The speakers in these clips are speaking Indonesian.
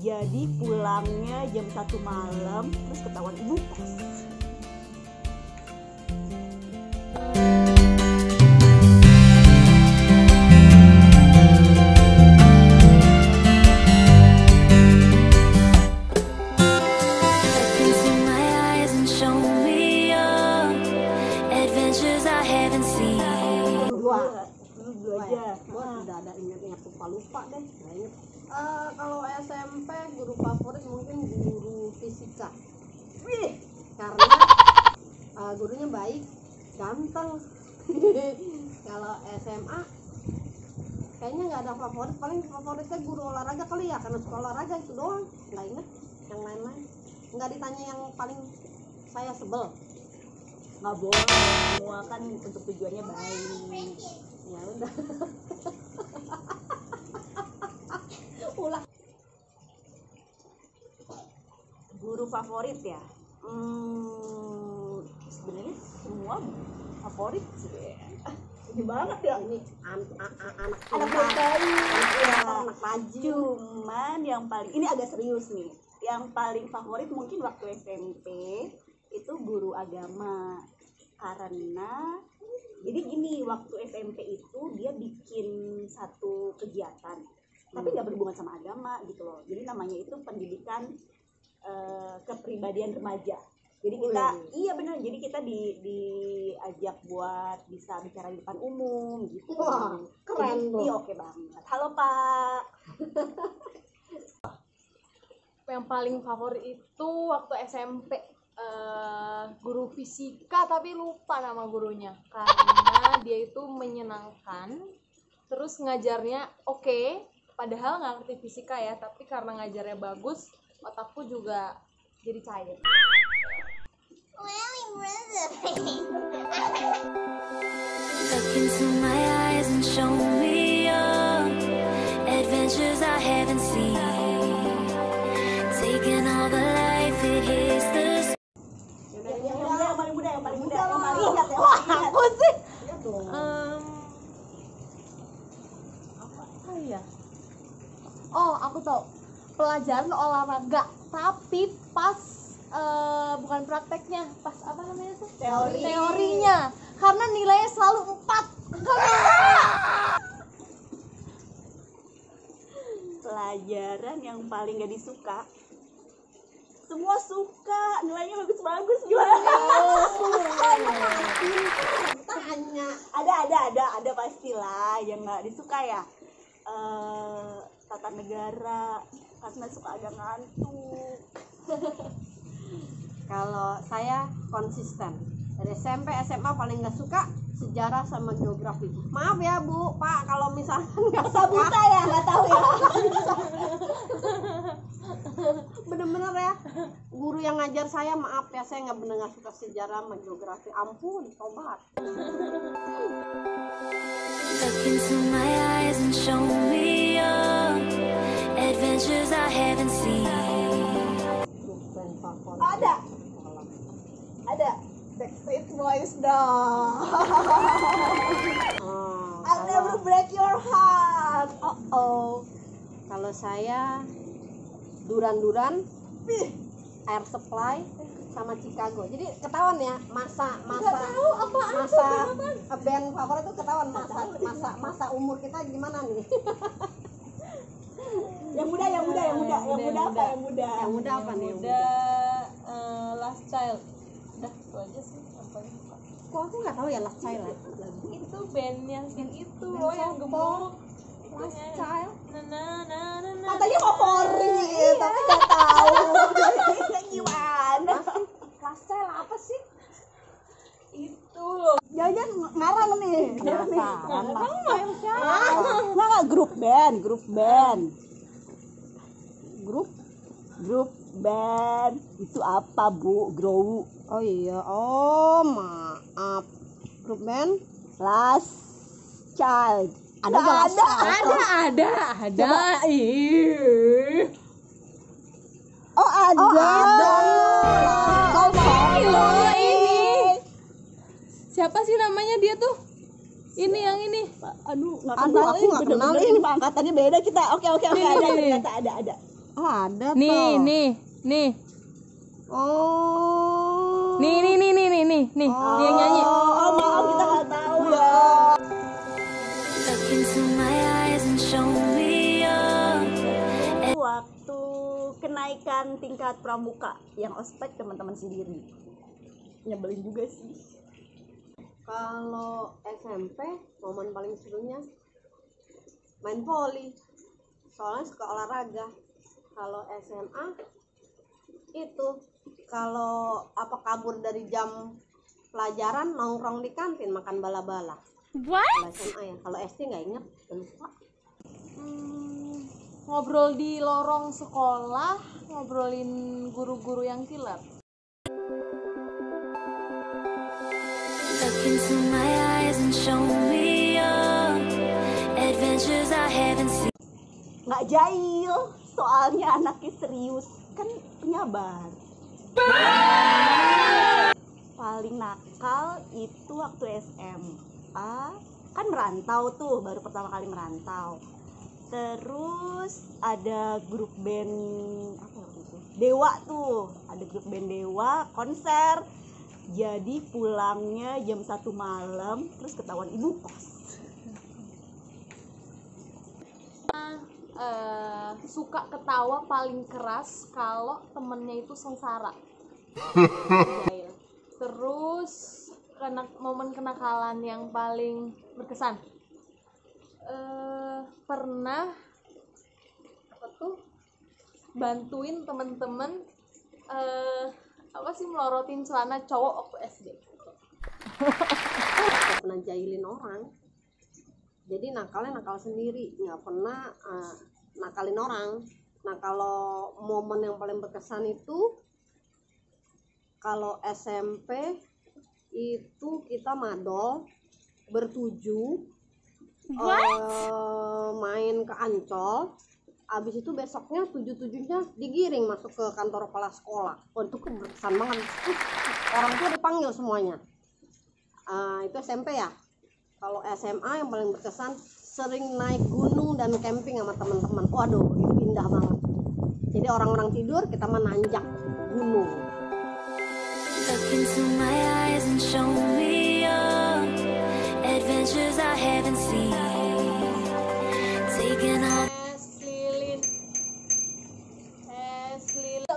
Jadi pulangnya jam 1 malam terus ketahuan ibu kos. Dua aja. Wah, tidak ada ingat-ingat, lupa deh. Kalau SMP guru favorit mungkin guru fisika. Wih, Karena gurunya baik, ganteng. Kalau SMA kayaknya nggak ada favorit, paling favoritnya guru olahraga kali ya, karena suka olahraga itu doang. Nggak inget yang lain-lain. Nggak ditanya yang paling saya sebel. nggak boleh, semua kan untuk tujuannya baik. Ya udah. Ulah. Guru favorit ya, sebenarnya semua favorit sih. Ini banget ya, Ini anak anak pintar, baik, anak maju. cuman yang paling ini agak serius nih. Yang paling favorit mungkin waktu SMP itu guru agama, karena jadi gini, waktu SMP itu dia bikin satu kegiatan tapi nggak berhubungan sama agama gitu loh. Jadi namanya itu pendidikan kepribadian remaja. Jadi kita iya benar, jadi kita diajak buat bisa bicara di depan umum gitu. Wah, keren loh. Iya, oke banget. Halo Pak. Yang paling favorit itu waktu SMP guru fisika, tapi lupa nama gurunya karena dia itu menyenangkan, terus ngajarnya oke, padahal nggak ngerti fisika ya, tapi karena ngajarnya bagus otakku juga jadi cair. Look into my eyes and show me your adventures I haven't seen. Taking all the life it is the Yang paling muda, yang paling ingat ya. Aku sih Ya dong. apa ya? Oh, aku tahu, pelajaran olahraga, tapi pas bukan prakteknya, pas apa namanya tuh? Teorinya, karena nilainya selalu 4. Pelajaran yang paling gak disuka, semua suka, nilainya bagus-bagus gimana? Tanya. Ada pastilah yang nggak disuka ya. Tata negara karena suka agak ngantuk. Kalau saya konsisten dari SMP SMA paling nggak suka sejarah sama geografi. Maaf ya Bu, Pak, kalau misalkan nggak Buta ya, nggak tahu ya. bener-bener ya, guru yang ngajar saya maaf ya, saya nggak bener nggak suka sejarah sama geografi. Ampun, tobat. Look into my eyes and show me your adventures I haven't seen. Band favorit. Ada Backstreet Boys dong. I'll never break your heart. Kalau saya Duran-Duran, Air Supply, sama Chicago. Jadi ketahuan ya masa band favorit itu ketahuan masa umur kita gimana nih. Yang muda apa? Yang muda apa nih? Last Child. Udah itu aja sih apa yang suka. Kok aku nggak tahu ya Last Child. Itu band yang itu loh yang gemuk. Last Child. Nah. Katanya favorit, tapi nggak tahu. Gimana? Last Child apa sih? Itu loh. Jangan ngarang nih. Ngarang. Nggak grup band. Grup band itu apa Bu? Grow. Oh iya, oh maaf. Grup band Last Child. Ada nggak Last Child? Ada. Ih. Oh ada. Ini. Siapa sih namanya dia tuh? Ini yang ini. Aduh, nggak Aduh, aku nggak kenal ini. Angkatannya beda kita. Oke, ada ternyata ada. Oh ada Nih, tuh. nih. Oh. Nih. Nih yang nyanyi. Oh, maaf kita nggak tahu ya. Look into my eyes and show me your Waktu kenaikan tingkat pramuka yang ospek teman-teman sendiri. Nyebelin juga sih. Kalau SMP momen paling serunya main voli. Soalnya suka olahraga. Kalau SMA itu kalau kabur dari jam pelajaran nongkrong di kantin makan bala-bala. Kalau SMA ya. Kalau SD nggak inget, udah lupa. Ngobrol di lorong sekolah, ngobrolin guru-guru yang killer. look into my eyes and show me your adventures I haven't seen. Nggak jahil, soalnya anaknya serius, kan penyabar. Paling nakal itu waktu SMA, kan merantau tuh, baru pertama kali merantau. Terus ada grup band apa waktu itu? Dewa tuh, ada grup band Dewa konser. Jadi pulangnya jam 1 malam, terus ketahuan ibu kos. Suka ketawa paling keras kalau temennya itu sengsara. Jahil. Terus momen kenakalan yang paling berkesan, pernah bantuin temen-temen melorotin celana cowok waktu SD. Nggak pernah jahilin orang. Jadi nakalnya nakal sendiri, nggak pernah nakalin orang. Nah kalau momen yang paling berkesan itu kalau SMP itu kita madol bertujuh, main ke Ancol. Abis itu besoknya tujuh-tujuhnya digiring masuk ke kantor kepala sekolah. Oh, itu berkesan banget. Orang tua dipanggil semuanya. Itu SMP ya. Kalau SMA yang paling berkesan sering naik gunung dan camping sama teman-teman. Waduh, itu indah banget. Jadi orang-orang tidur, kita menanjak gunung. Look into my eyes and show me your adventures I haven't seen. Taking all Es lilin.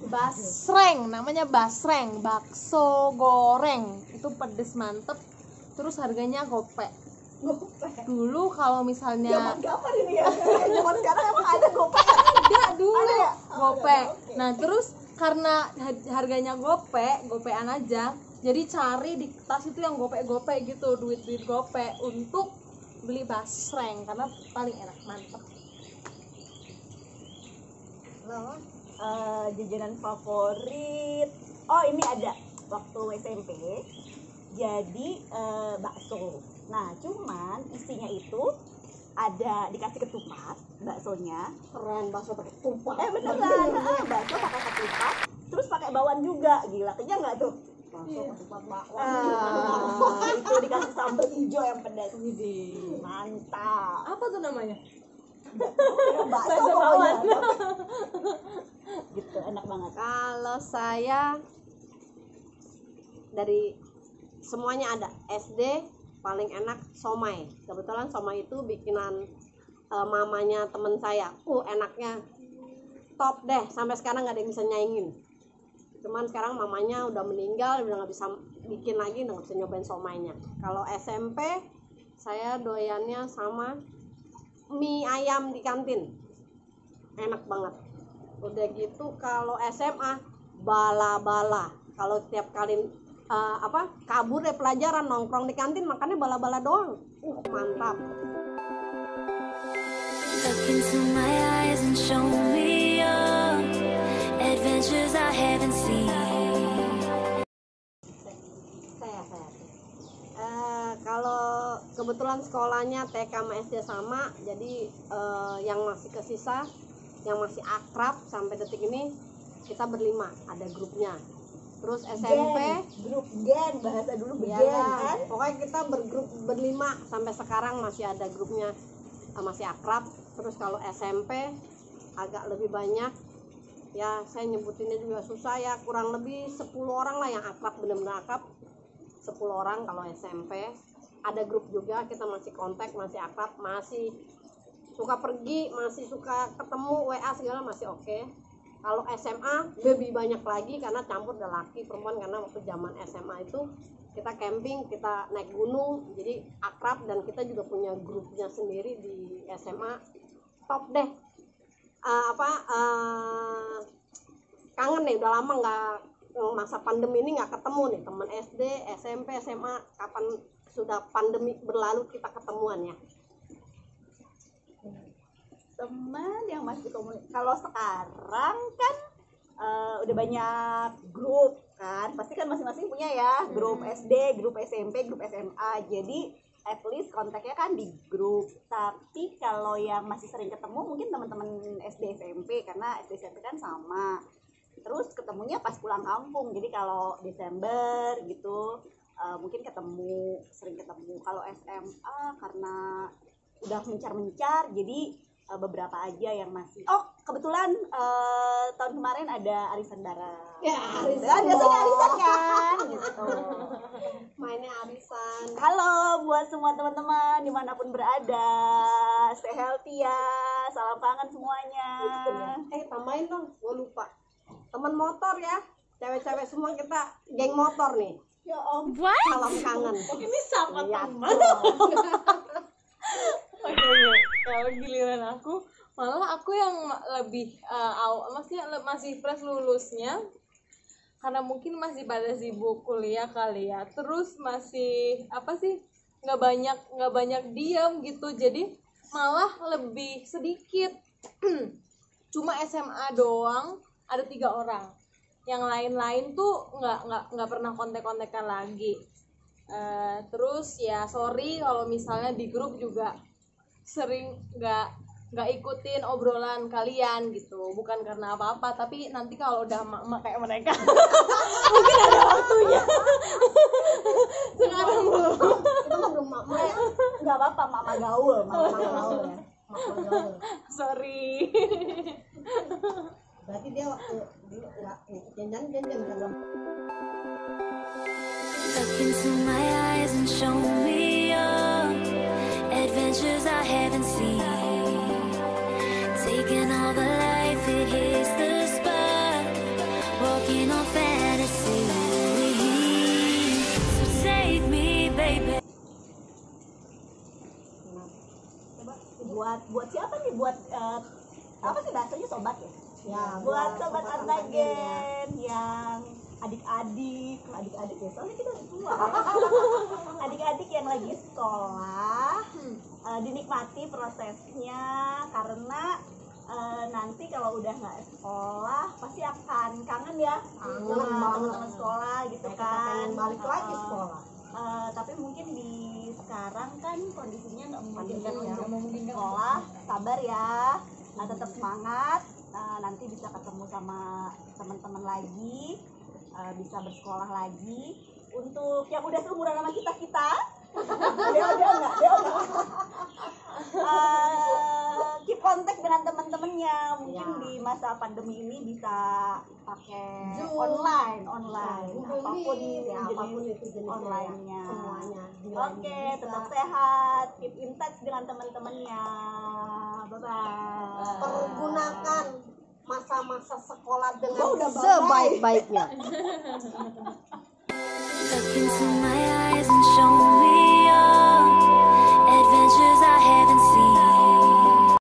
Basreng, namanya basreng, bakso goreng. Itu pedes mantep. Terus harganya gopek. Dulu kalau misalnya Zaman kapan ini ya? Zaman sekarang emang ada gopek? ada dulu Ada ya? gopek. Oke. Nah terus karena harganya gopean aja, jadi cari di tas itu yang gopek gitu, duit gopek untuk beli basreng karena paling enak, mantep. Jajanan favorit, oh ini ada waktu SMP, jadi bakso. Nah cuman isinya itu ada dikasih ketupat baksonya. Keren, bakso pakai ketupat. Beneran, bakso pakai ketupat, terus pakai bawang juga, gila kenyang nggak tuh? Bakso ketupat bakwan. Itu dikasih sambal hijau yang pedas. Mantap. Apa tuh namanya? Bakso pokoknya. Gitu, enak banget. Kalau saya dari semuanya ada. SD paling enak somai. Kebetulan somai itu bikinan mamanya temen saya. Enaknya top deh. Sampai sekarang nggak ada yang bisa nyaingin. Cuman sekarang mamanya udah meninggal, udah nggak bisa bikin lagi, udah nggak bisa nyobain somainya. Kalau SMP saya doyannya sama mie ayam di kantin, enak banget. Udah gitu kalau SMA bala-bala. Kalau tiap kali kabur dari pelajaran nongkrong di kantin makannya bala-bala doang. Mantap. look into my eyes and show me your adventures I haven't seen. Saya. Kalau kebetulan sekolahnya TK sama SD sama, jadi yang masih kesisa, yang masih akrab sampai detik ini kita berlima, ada grupnya. Terus SMP Grup gen, bahasa dulu ya begen kan? pokoknya kita bergrup berlima sampai sekarang masih ada grupnya, masih akrab. Terus kalau SMP agak lebih banyak. Ya saya nyebutinnya juga susah ya, kurang lebih 10 orang lah yang akrab, benar-benar akrab. 10 orang kalau SMP. Ada grup juga, kita masih kontak, masih akrab, masih suka pergi, masih suka ketemu, WA segala masih oke. Kalau SMA lebih banyak lagi karena campur ada laki perempuan, karena waktu zaman SMA itu kita camping, kita naik gunung, jadi akrab dan kita juga punya grupnya sendiri di SMA. Top deh. Kangen nih, udah lama nggak, masa pandemi ini nggak ketemu nih teman SD, SMP, SMA. Kapan sudah pandemi berlalu kita ketemuan ya? Teman yang masih komunikasi. Kalau sekarang kan udah banyak grup kan, pasti kan masing-masing punya ya, grup SD, grup SMP, grup SMA. Jadi at least kontaknya kan di grup. Tapi kalau yang masih sering ketemu mungkin teman-teman SD SMP, karena SD SMP kan sama. Terus ketemunya pas pulang kampung. Jadi kalau Desember gitu mungkin sering ketemu. Kalau SMA karena udah mencar-mencar, jadi beberapa aja yang masih. Oh kebetulan tahun kemarin ada arisan bareng. Ya, biasanya arisan kan gitu. Mainnya arisan. Halo buat semua teman-teman dimanapun berada, stay healthy ya, salam kangen semuanya. Tambahin dong, gue lupa. Teman motor ya, cewek-cewek semua kita geng motor nih. Ya om, Salam kangen. Ini siapa Lihat teman? dong. Oke, kalau giliran aku, malah aku yang lebih maksudnya masih fresh lulusnya, karena mungkin masih pada sibuk kuliah kali ya, terus masih nggak banyak diam gitu, jadi malah lebih sedikit. Cuma SMA doang ada 3 orang, yang lain-lain tuh nggak pernah kontak-kontakan lagi. Terus ya sorry kalau misalnya di grup juga sering nggak ikutin obrolan kalian gitu, bukan karena apa-apa, tapi nanti kalau udah mak kayak mereka mungkin ada waktunya. Sekarang belum. Kita mah belum mak ya. nggak apa-apa, mama gaul ya. Sorry. Berarti dia waktu dulu nggak jangan kagak. Look into my eyes and show me your adventures I haven't seen. Taking all the life, it hits the spot. Walking on fantasy. So take me, baby. Buat siapa nih? Buat apa sih bahasanya, sobat ya? Ya, buat sobat Antagen Antagen yang adik-adik ya, soalnya kita semua adik-adik yang lagi sekolah, dinikmati prosesnya, karena nanti kalau udah nggak sekolah pasti akan kangen ya sama teman-teman sekolah gitu kan. Pengen balik lagi sekolah. Tapi mungkin di sekarang kan kondisinya nggak memungkinkan Pandemi, untuk nggak memungkinkan. sekolah. Sabar ya, tetap semangat. Nanti bisa ketemu sama teman-teman lagi, bisa bersekolah lagi. Untuk yang udah seumuran sama kita dia enggak keep kontak dengan teman-temannya. Mungkin Ya. di masa pandemi ini bisa pakai Zoom. online Google apapun Meet, ya, jenis apapun itu jenisnya online-nya. ya. Semuanya. Oke, tetap sehat, keep in touch dengan teman-temannya. Bye-bye. Pergunakan masa-masa sekolah dengan Gua udah bye-bye. sebaik-baiknya. Look into my